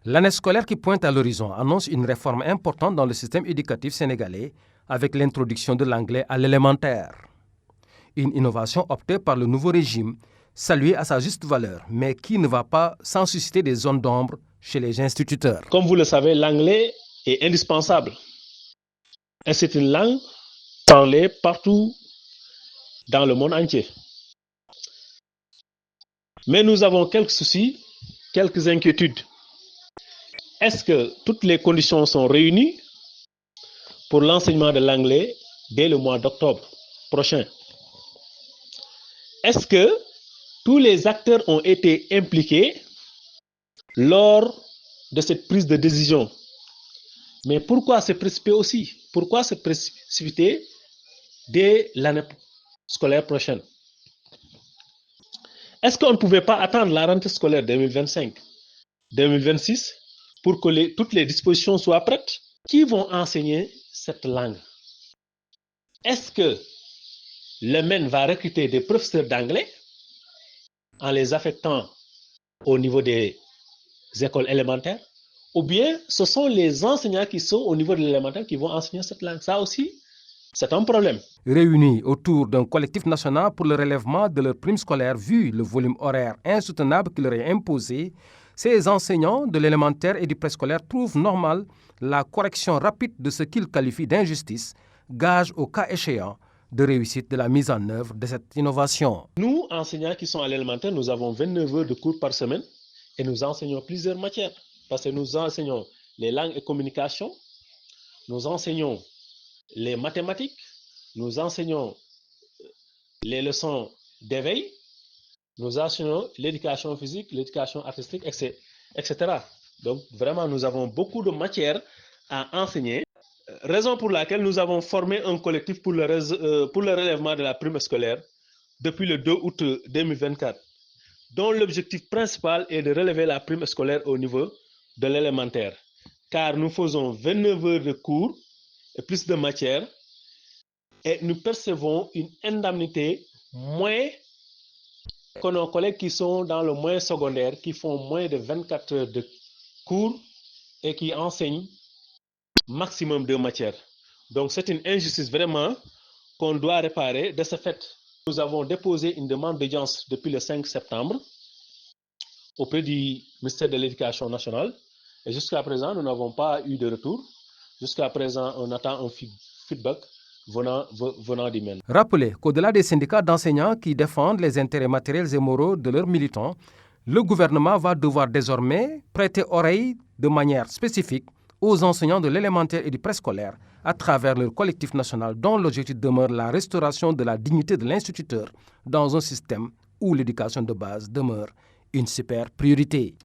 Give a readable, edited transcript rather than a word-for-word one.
L'année scolaire qui pointe à l'horizon annonce une réforme importante dans le système éducatif sénégalais avec l'introduction de l'anglais à l'élémentaire. Une innovation optée par le nouveau régime, saluée à sa juste valeur, mais qui ne va pas sans susciter des zones d'ombre chez les instituteurs. Comme vous le savez, l'anglais est indispensable. Et c'est une langue parlée partout dans le monde entier. Mais nous avons quelques soucis, quelques inquiétudes. Est-ce que toutes les conditions sont réunies pour l'enseignement de l'anglais dès le mois d'octobre prochain? Est-ce que tous les acteurs ont été impliqués lors de cette prise de décision? Mais pourquoi se précipiter aussi? Pourquoi se précipiter dès l'année scolaire prochaine? Est-ce qu'on ne pouvait pas attendre la rentrée scolaire 2025-2026 pour que toutes les dispositions soient prêtes? Qui vont enseigner cette langue? Est-ce que le MEN va recruter des professeurs d'anglais en les affectant au niveau des écoles élémentaires? Ou bien ce sont les enseignants qui sont au niveau de l'élémentaire qui vont enseigner cette langue? Ça aussi, c'est un problème. Réunis autour d'un collectif national pour le relèvement de leur prime scolaire, vu le volume horaire insoutenable qui leur est imposé, ces enseignants de l'élémentaire et du préscolaire trouvent normal la correction rapide de ce qu'ils qualifient d'injustice, gage au cas échéant de réussite de la mise en œuvre de cette innovation. Nous, enseignants qui sont à l'élémentaire, nous avons 29 heures de cours par semaine et nous enseignons plusieurs matières. Parce que nous enseignons les langues et communications, nous enseignons les mathématiques, nous enseignons les leçons d'éveil, nous enseignons l'éducation physique, l'éducation artistique, etc. Donc vraiment, nous avons beaucoup de matières à enseigner. Raison pour laquelle nous avons formé un collectif pour le relèvement de la prime scolaire depuis le 2 août 2024, dont l'objectif principal est de relever la prime scolaire au niveau de l'élémentaire. Car nous faisons 29 heures de cours et plus de matières et nous percevons une indemnité moins que nos collègues qui sont dans le moyen secondaire, qui font moins de 24 heures de cours et qui enseignent maximum 2 matières. Donc c'est une injustice vraiment qu'on doit réparer. De ce fait, nous avons déposé une demande d'audience depuis le 5 septembre auprès du ministère de l'Éducation nationale. Et jusqu'à présent, nous n'avons pas eu de retour. Jusqu'à présent, on attend un feedback venant du MEN. Rappelez qu'au-delà des syndicats d'enseignants qui défendent les intérêts matériels et moraux de leurs militants, le gouvernement va devoir désormais prêter oreille de manière spécifique aux enseignants de l'élémentaire et du préscolaire à travers leur collectif national dont l'objectif demeure la restauration de la dignité de l'instituteur dans un système où l'éducation de base demeure une super priorité.